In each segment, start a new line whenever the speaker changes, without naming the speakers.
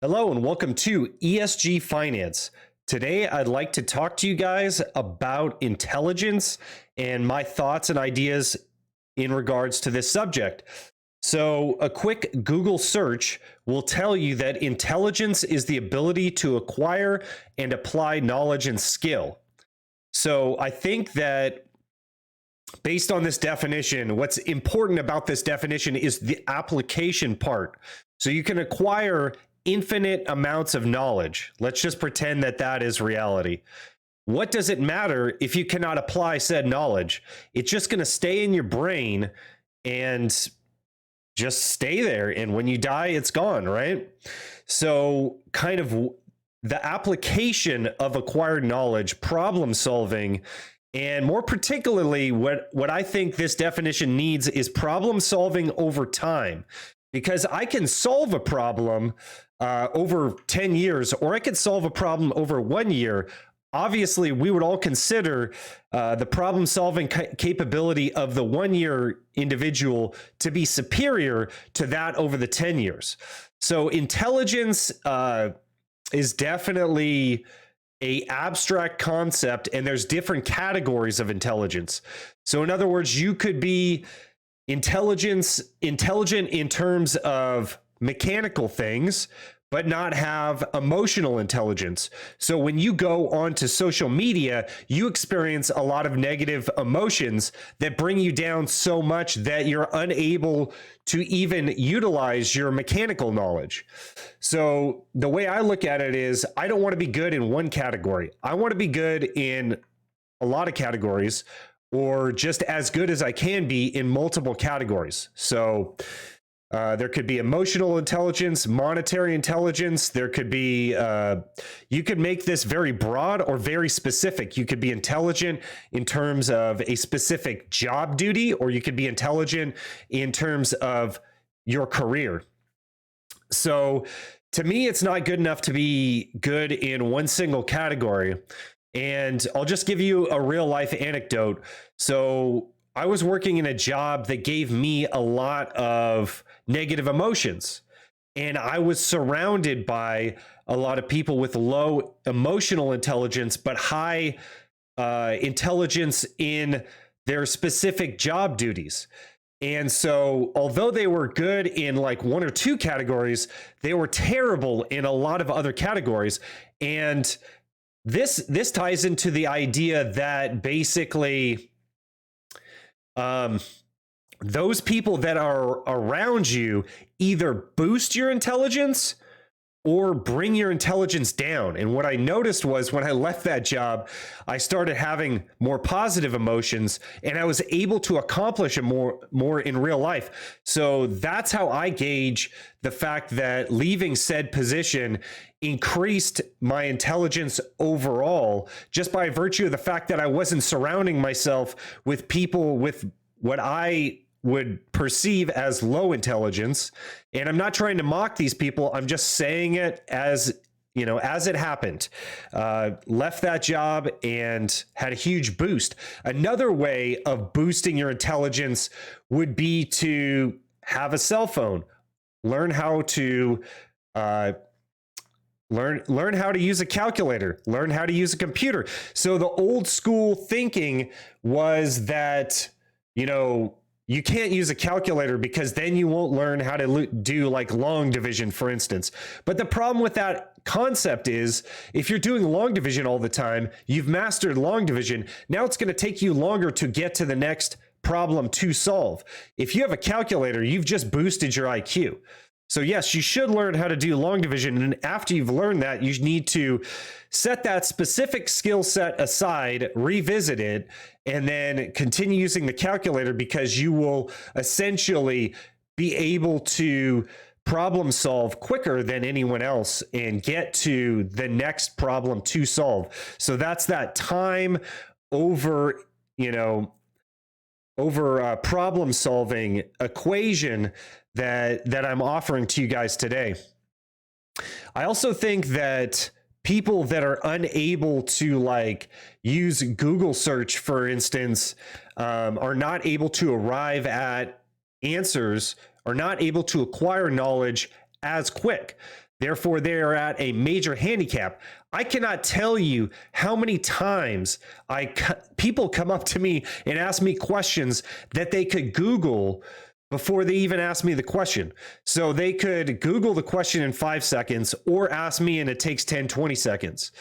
Hello and welcome to ESG Finance. Today, I'd like to talk to you guys about intelligence and my thoughts and ideas in regards to this subject. So, a quick Google search will tell you that intelligence is the ability to acquire and apply knowledge and skill. So, I think that based on this definition, what's important about this definition is the application part. So, you can acquire infinite amounts of knowledge. Let's just pretend that that is reality. What does it matter if you cannot apply said knowledge? It's just going to stay in your brain and just stay there. And when you die, it's gone, right? So, kind of the application of acquired knowledge, problem solving, and more particularly, what I think this definition needs is problem solving over time. Because I can solve a problem over 10 years, or I could solve a problem over 1 year. Obviously, we would all consider the problem solving capability of the 1 year individual to be superior to that over the 10 years. So intelligence is definitely an abstract concept, and there's different categories of intelligence. So in other words, you could be intelligent in terms of mechanical things, but not have emotional intelligence. So when you go onto social media, you experience a lot of negative emotions that bring you down so much that you're unable to even utilize your mechanical knowledge. So the way I look at it is, I don't want to be good in one category. I want to be good in a lot of categories, or just as good as I can be in multiple categories. So there could be emotional intelligence, monetary intelligence. There could be, you could make this very broad or very specific. You could be intelligent in terms of a specific job duty, or you could be intelligent in terms of your career. So to me, it's not good enough to be good in one single category. And I'll just give you a real life anecdote. So I was working in a job that gave me a lot of negative emotions. And I was surrounded by a lot of people with low emotional intelligence, but high intelligence in their specific job duties. And so, although they were good in like one or two categories, they were terrible in a lot of other categories. And this ties into the idea that basically those people that are around you either boost your intelligence or bring your intelligence down. And what I noticed was when I left that job, I started having more positive emotions, and I was able to accomplish more in real life. So that's how I gauge the fact that leaving said position increased my intelligence overall, just by virtue of the fact that I wasn't surrounding myself with people with what I would perceive as low intelligence. And I'm not trying to mock these people. I'm just saying it as, you know, as it happened. Left that job and had a huge boost. Another way of boosting your intelligence would be to have a cell phone. Learn how to learn how to use a calculator, learn how to use a computer. So the old school thinking was that, you know, you can't use a calculator because then you won't learn how to do like long division, for instance. But the problem with that concept is, if you're doing long division all the time, you've mastered long division. Now it's going to take you longer to get to the next problem to solve. If you have a calculator, you've just boosted your IQ. So yes, you should learn how to do long division. And after you've learned that, you need to set that specific skill set aside, revisit it, and then continue using the calculator, because you will essentially be able to problem solve quicker than anyone else and get to the next problem to solve. So that's that time over, problem solving equation that I'm offering to you guys today. I also think that people that are unable to use Google search, for instance, are not able to arrive at answers, are not able to acquire knowledge as quick. Therefore, they are at a major handicap. I cannot tell you how many times people come up to me and ask me questions that they could Google before they even ask me the question. So they could Google the question in 5 seconds or ask me and it takes 10, 20 seconds.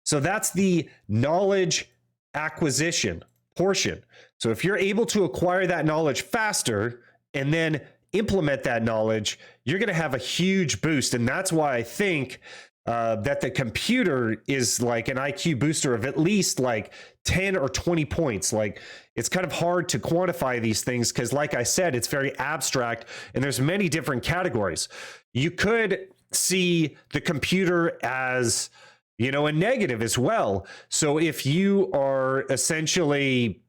So that's the knowledge acquisition portion. So if you're able to acquire that knowledge faster and then implement that knowledge, you're going to have a huge boost. And that's why I think that the computer is like an IQ booster of at least like 10 or 20 points. Like, it's kind of hard to quantify these things because, like I said, it's very abstract and there's many different categories. You could see the computer as, you know, a negative as well. So if you are essentially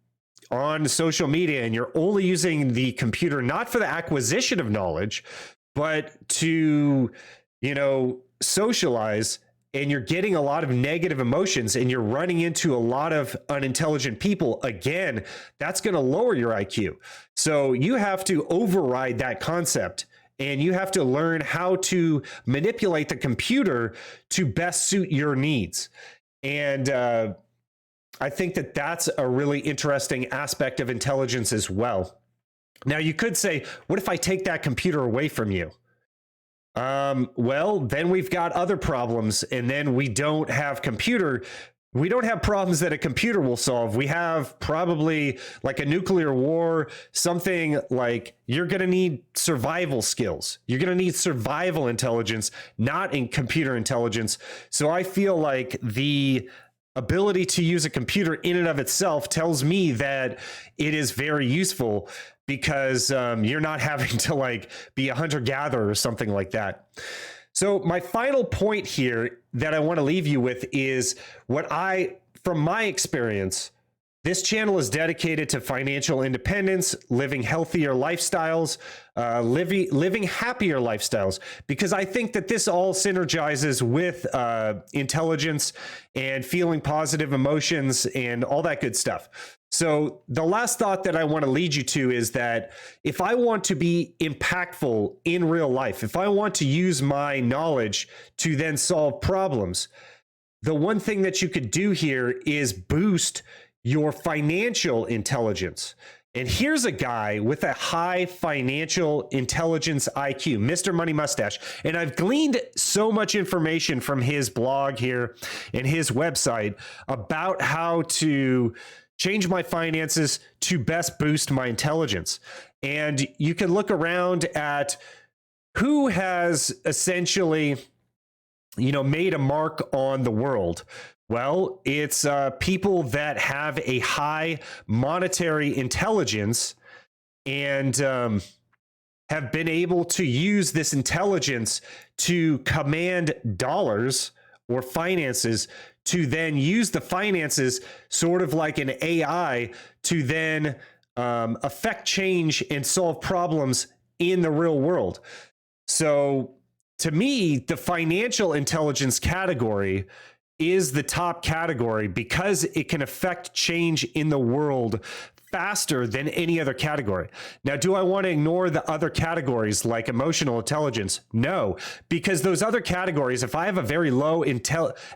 on social media and you're only using the computer not for the acquisition of knowledge, but to, you know, socialize, and you're getting a lot of negative emotions and you're running into a lot of unintelligent people, again, that's going to lower your IQ. So you have to override that concept and you have to learn how to manipulate the computer to best suit your needs. And I think that that's a really interesting aspect of intelligence as well. Now, you could say, what if I take that computer away from you? Well, then we've got other problems, and then we don't have problems that a computer will solve. We have probably like a nuclear war, something like you're going to need survival skills. You're going to need survival intelligence, not in computer intelligence. So I feel like the ability to use a computer in and of itself tells me that it is very useful because you're not having to like be a hunter-gatherer or something like that. So my final point here that I want to leave you with is from my experience, this channel is dedicated to financial independence, living healthier lifestyles, living happier lifestyles, because I think that this all synergizes with intelligence and feeling positive emotions and all that good stuff. So the last thought that I want to lead you to is that if I want to be impactful in real life, if I want to use my knowledge to then solve problems, the one thing that you could do here is boost your financial intelligence. And here's a guy with a high financial intelligence IQ, Mr. Money Mustache. And I've gleaned so much information from his blog here and his website about how to change my finances to best boost my intelligence. And you can look around at who has essentially, you know, made a mark on the world. Well, it's people that have a high monetary intelligence and have been able to use this intelligence to command dollars or finances, to then use the finances sort of like an AI to then affect change and solve problems in the real world. So to me, the financial intelligence category is the top category because it can affect change in the world faster than any other category. Now, do I want to ignore the other categories like emotional intelligence? No, because those other categories, if I have a very low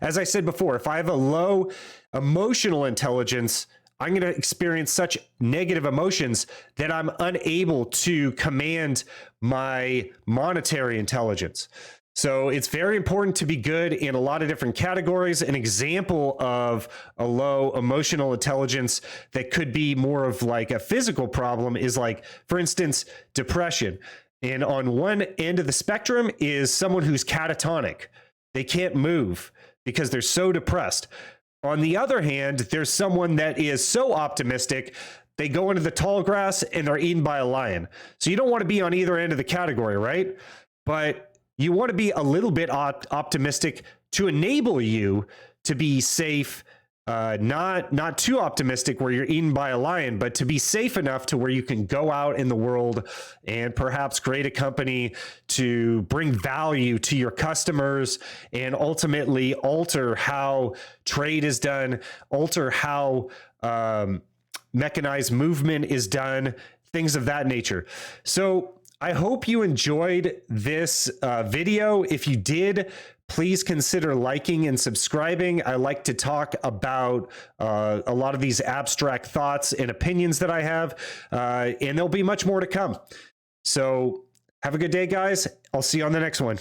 as I said before, if I have a low emotional intelligence, I'm going to experience such negative emotions that I'm unable to command my monetary intelligence. So it's very important to be good in a lot of different categories. An example of a low emotional intelligence that could be more of like a physical problem is like, for instance, depression. And on one end of the spectrum is someone who's catatonic. They can't move because they're so depressed. On the other hand, there's someone that is so optimistic, they go into the tall grass and they're eaten by a lion. So you don't want to be on either end of the category, right? But you want to be a little bit optimistic to enable you to be safe, not too optimistic where you're eaten by a lion, but to be safe enough to where you can go out in the world and perhaps create a company to bring value to your customers and ultimately alter how trade is done, alter how mechanized movement is done, things of that nature. So I hope you enjoyed this video. If you did, please consider liking and subscribing. I like to talk about a lot of these abstract thoughts and opinions that I have, and there'll be much more to come. So have a good day, guys. I'll see you on the next one.